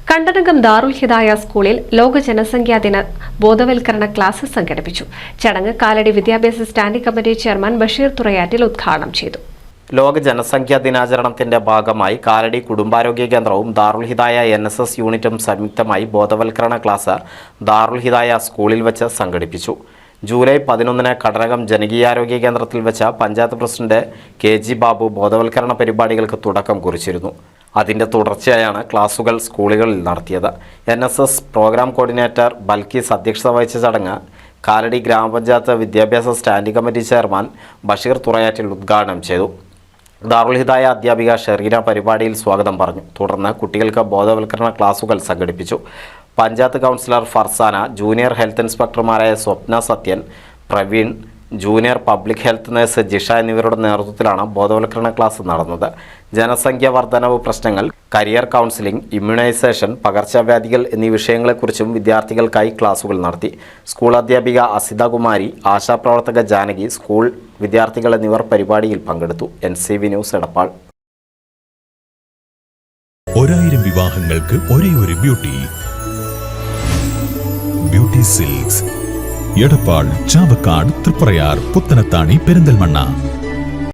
കണ്ടനകം ദാറുൽ ഹിദായ സ്കൂളിൽ ലോക ജനസംഖ്യാ ദിന ബോധവൽക്കരണ ക്ലാസ് സംഘടിപ്പിച്ചു. ചടങ്ങ് കാലടി വിദ്യാഭ്യാസ standing committee chairman Basheer Thurayattil ഉദ്ഘാടനം ചെയ്തു. ലോക ജനസംഖ്യാ ദിനാചരണത്തിന്റെ ഭാഗമായി കാലടി കുടുംബാരോഗ്യ കേന്ദ്രവും ദാറുൽ ഹിദായ NSS യൂണിറ്റും സംയുക്തമായി ബോധവൽക്കരണ ക്ലാസ് ദാറുൽ ഹിദായ സ്കൂളിൽ വെച്ച് സംഘടിപ്പിച്ചു. ജൂലൈ 11 കടനകം ജനകീയാരോഗ്യ കേന്ദ്രത്തിൽ വെച്ച പഞ്ചായത്ത് പ്രസിഡന്റ് KG ബാബു ബോധവൽക്കരണ പരിപാടികൾക്ക് തുടക്കം കുറിച്ചിരുന്നു. അതിന്റെ തുടർച്ചയായാണ് ക്ലാസുകൾ സ്കൂളുകളിൽ നടത്തിയത്. NSS പ്രോഗ്രാം കോർഡിനേറ്റർ ബൽക്കീസ് അധ്യക്ഷത വഹിച്ച ചടങ്ങ് കാലടി ഗ്രാമപഞ്ചായത്ത് വിദ്യാഭ്യാസ standing committee chairman Basheer Thurayattil ഉദ്ഘാടനം ചെയ്തു. ദാറുൽ ഹിദായ അധ്യാപിക ഷെറീന പരിപാടിയിൽ സ്വാഗതം പറഞ്ഞു. തുടർന്ന് കുട്ടികൾക്ക് ബോധവൽക്കരണ ക്ലാസുകൾ സംഘടിപ്പിച്ചു. Panchayat councillor Farsana, junior health ഇൻസ്പെക്ടർമാരായ Swapna Sathyan, Praveen, junior public health nurse Jisha എന്നിവരുടെ നേതൃത്വത്തിലാണ് ബോധവൽക്കരണ ക്ലാസ് നടന്നത്. ജനസംഖ്യ വർധനവ് പ്രശ്നങ്ങൾ, കരിയർ കൗൺസിലിംഗ്, ഇമ്മ്യൂണൈസേഷൻ, പകർച്ചവ്യാധികൾ എന്നീ വിഷയങ്ങളെക്കുറിച്ചും വിദ്യാർത്ഥികൾക്കായി ക്ലാസുകൾ നടത്തി. സ്കൂൾ അധ്യാപിക അസിത കുമാരി, ആശാപ്രവർത്തക ജാനകി, സ്കൂൾ വിദ്യാർത്ഥികൾ എന്നിവർ പരിപാടിയിൽ പങ്കെടുത്തു. NCV news Edappal. 1000 വിവാഹങ്ങൾക്ക് ഒരേ ഒരു ബ്യൂട്ടി സിൽക്സ്, എടപ്പാൾ, ചാവക്കാട്, തൃപ്രയാർ, പുത്തനത്താണി, പെരിന്തൽമണ്ണ.